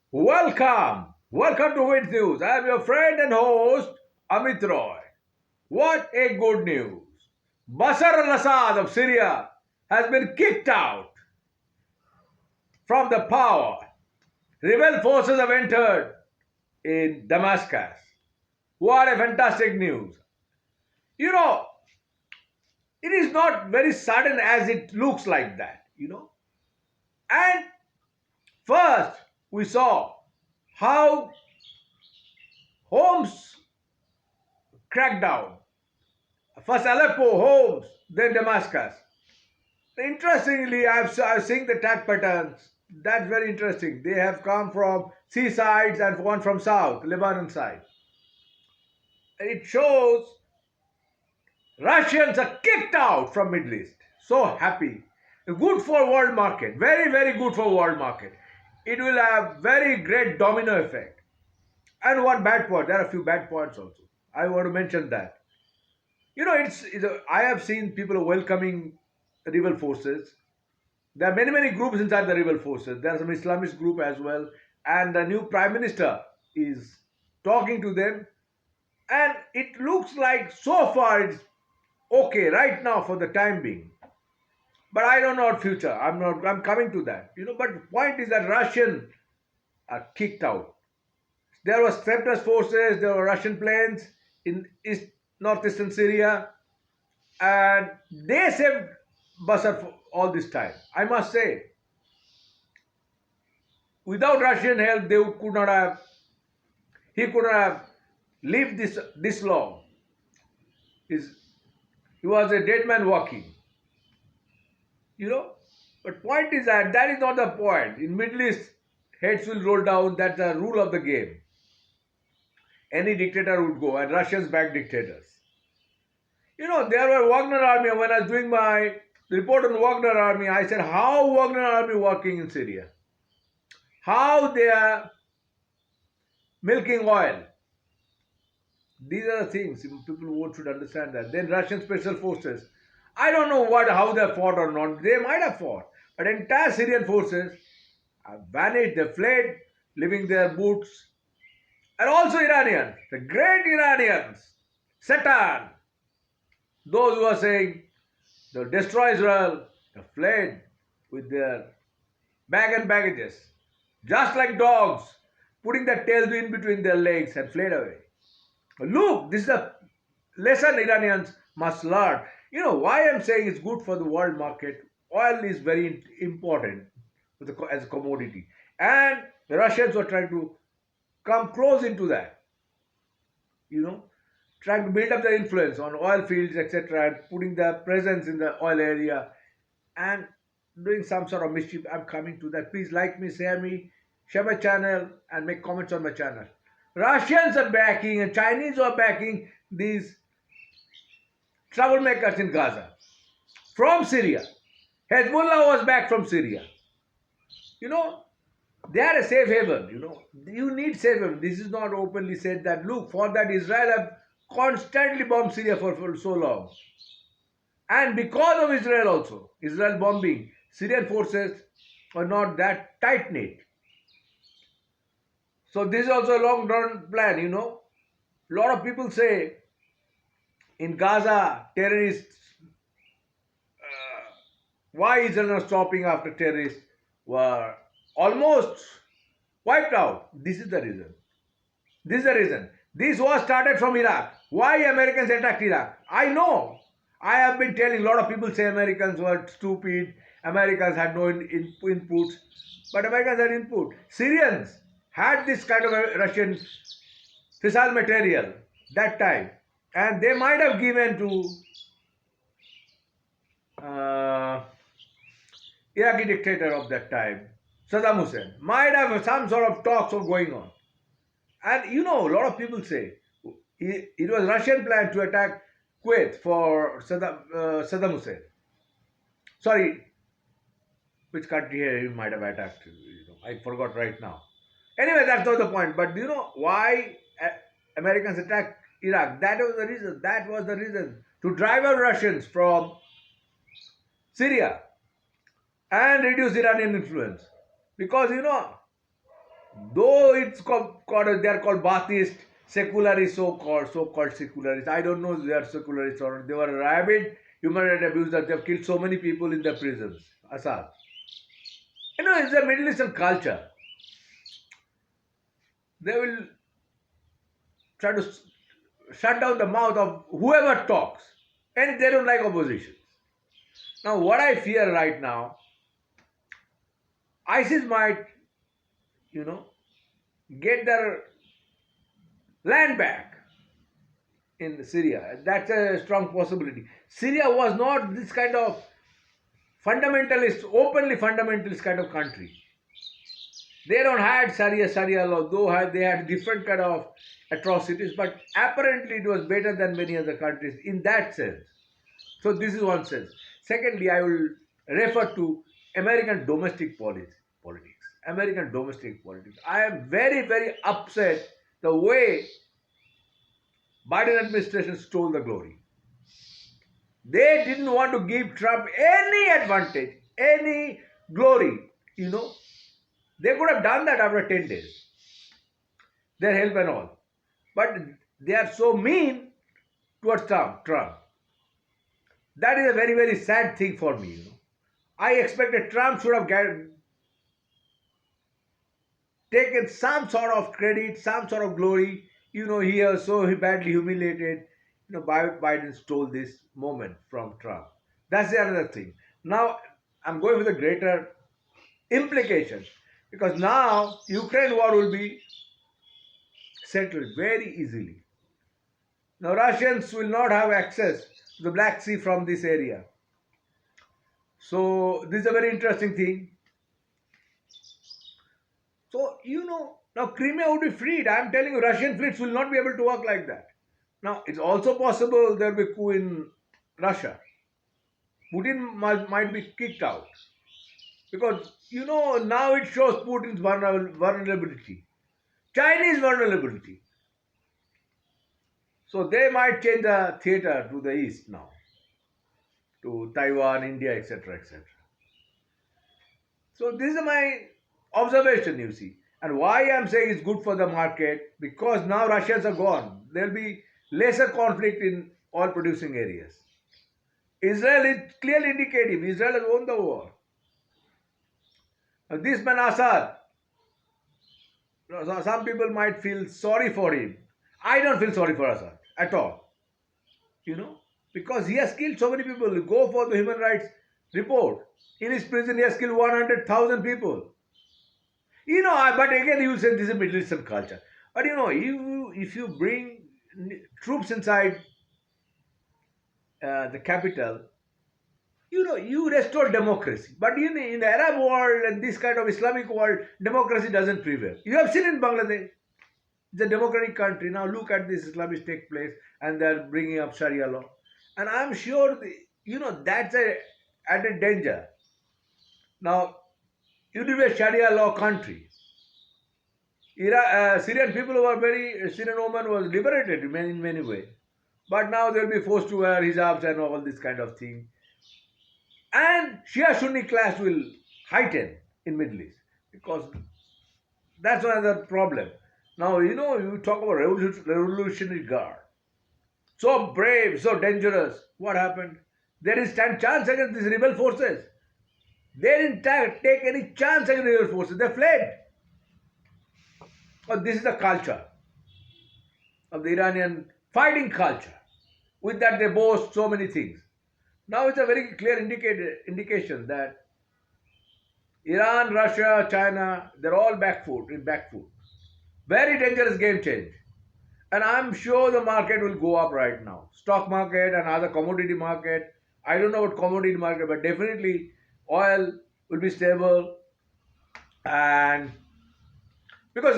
Welcome to Wit News. I am your friend and host Amit Roy. What a good news! Bashar al-Assad of Syria has been kicked out from the power. Rebel forces have entered in Damascus. What a fantastic news! You know, it is not very sudden as it looks like that. And first, we saw how Homs cracked down. First Aleppo, Homs, then Damascus. Interestingly, I've seen the attack patterns. That's very interesting. They have come from seasides and one from south, Lebanon side. It shows Russians are kicked out from Middle East. So happy. Good for world market. Very, very good for world market. It will have very great domino effect. And one bad point. There are a few bad points also. I want to mention that. I have seen people welcoming rebel forces. There are many, many groups inside the rebel forces. There are some Islamist group as well. And the new prime minister is talking to them. And it looks like so far it's okay right now for the time being. But I don't know what future. I'm coming to that. But point is that Russian are kicked out. There were separatist forces, there were Russian planes in northeastern Syria, and they saved Basar for all this time. I must say, without Russian help, he could not have lived this long. He's, he was a dead man walking. You know, but point is that is not the point. In Middle East, heads will roll down. That's the rule of the game. Any dictator would go, and Russians back dictators. There were Wagner army. When I was doing my report on Wagner army, I said how Wagner army working in Syria, how they are milking oil. These are the things people should understand that. Then Russian special forces. I don't know how they fought or not. They might have fought, but entire Syrian forces have vanished. They fled, leaving their boots. And also Iranians, the great Iranians, Satan, those who are saying they'll destroy Israel, they fled with their bag and baggages, just like dogs, putting their tails in between their legs and fled away. Look, this is a lesson Iranians must learn. Why I'm saying it's good for the world market. Oil is very important as a commodity. And the Russians were trying to come close into that, trying to build up their influence on oil fields, etc., and putting their presence in the oil area and doing some sort of mischief. I'm coming to that. Please like me, share my channel, and make comments on my channel. Russians are backing and Chinese are backing these troublemakers in Gaza from Syria. Hezbollah was back from Syria. They are a safe haven. You need safe haven. This is not openly said that, look, for that Israel have constantly bombed Syria for so long. And because of Israel also, Israel bombing, Syrian forces are not that tight-knit. So this is also a long-run plan, A lot of people say in Gaza, terrorists, why Israel not stopping after terrorists were almost wiped out. This is the reason. This was started from Iraq. Why Americans attacked Iraq? I know. I have been telling, a lot of people say Americans were stupid, Americans had no inputs, but Americans had input. Syrians had this kind of Russian fissile material that time, and they might have given to Iraqi dictator of that time, Saddam Hussein, might have some sort of talks going on. And a lot of people say it was Russian plan to attack Kuwait for Saddam Hussein. Sorry, which country here he might have attacked? I forgot right now. Anyway, that's not the point. But do you know why Americans attacked Iraq? That was the reason. That was the reason to drive out Russians from Syria and reduce Iranian influence. Because Though they are called Baathist, secularists, so-called secularists. I don't know if they are secularists or not. They were rabid human rights abusers. They have killed so many people in the prisons. Assad. It's a Middle Eastern culture. They will try to shut down the mouth of whoever talks, and they don't like opposition. Now, what I fear right now, ISIS might, you know, get their land back in Syria. That's a strong possibility. Syria was not this kind of fundamentalist, openly fundamentalist kind of country. They don't had Sharia law, though they had different kind of atrocities, but apparently it was better than many other countries in that sense. So this is one sense. Secondly, I will refer to American domestic politics. American domestic politics. I am very, very upset the way Biden administration stole the glory. They didn't want to give Trump any advantage, any glory. They could have done that after 10 days. Their help and all. But they are so mean towards Trump. That is a very, very sad thing for me. I expected Trump should have taken some sort of credit, some sort of glory. He was so badly humiliated. Biden stole this moment from Trump. That's the other thing. Now, I'm going with a greater implication because now Ukraine war will be settled very easily. Now, Russians will not have access to the Black Sea from this area. So, this is a very interesting thing. So, now Crimea would be freed. I'm telling you, Russian fleets will not be able to work like that. Now, it's also possible there will be coup in Russia. Putin might be kicked out. Because, now it shows Putin's vulnerability. Chinese vulnerability. So they might change the theater to the east now. To Taiwan, India, etc., etc. So this is my observation, you see. And why I'm saying it's good for the market, because now Russians are gone. There will be lesser conflict in oil producing areas. Israel is clearly indicative. Israel has won the war. Now this man Assad, some people might feel sorry for him. I don't feel sorry for Assad at all. Because he has killed so many people. Go for the human rights report. In his prison, he has killed 100,000 people. But again, you say this is Middle Eastern culture. But if you bring troops inside the capital, you restore democracy. But in the Arab world and this kind of Islamic world, democracy doesn't prevail. You have seen in Bangladesh. It's a democratic country. Now look at this Islamists take place and they're bringing up Sharia law. And I'm sure, that's a added danger. Now, it will be a Sharia law country. Syrian people Syrian woman was liberated in many ways. But now they'll be forced to wear hijabs and all this kind of thing. And Shia Sunni clash will heighten in Middle East because that's another problem. Now, you talk about revolutionary guard. So brave, so dangerous. What happened? They didn't stand chance against these rebel forces. They didn't take any chance against rebel forces. They fled. But this is the culture of the Iranian fighting culture. With that, they boast so many things. Now it's a very clear indication that Iran, Russia, China, they're all back foot. Very dangerous game change. And I'm sure the market will go up right now. Stock market and other commodity market. I don't know about commodity market, but definitely oil will be stable. And because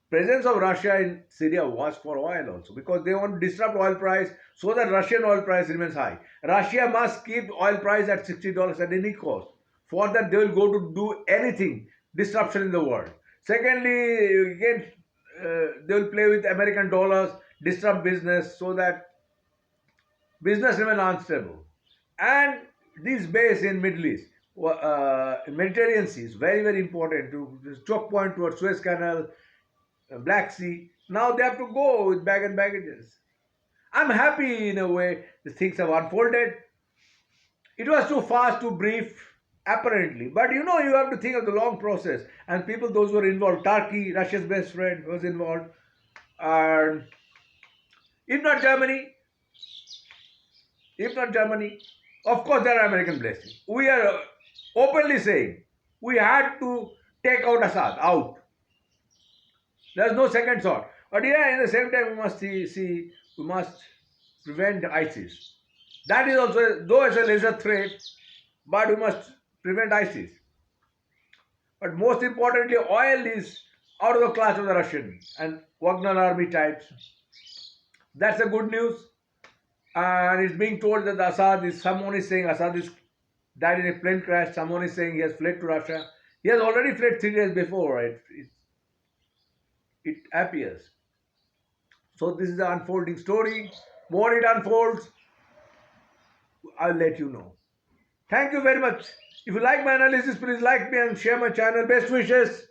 presence of Russia in Syria was for oil also. Because they want to disrupt oil price so that Russian oil price remains high. Russia must keep oil price at $60 at any cost. For that, they will go to do anything, disruption in the world. Secondly, again, they will play with American dollars, disrupt business so that business remain unstable. And this base in Middle East. Mediterranean Sea is very, very important to this choke point towards Suez Canal, Black Sea. Now they have to go with bag and baggages. I'm happy in a way the things have unfolded. It was too fast, too brief, apparently. But you have to think of the long process. And people, those who were involved, Turkey, Russia's best friend, was involved. And if not Germany, if not Germany, of course there are American blessing. We are openly saying we had to take out Assad, out. There's no second thought. But yeah, in the same time, we must see we must prevent ISIS. That is also, though it's a lesser threat, but we must prevent ISIS. But most importantly, oil is out of the class of the Russian and Wagner army types. That's a good news. And it's being told that someone is saying Assad is died in a plane crash. Someone is saying he has fled to Russia. He has already fled 3 days before, right? It appears. So this is the unfolding story. More it unfolds, I'll let you know. Thank you very much. If you like my analysis, please like me and share my channel. Best wishes.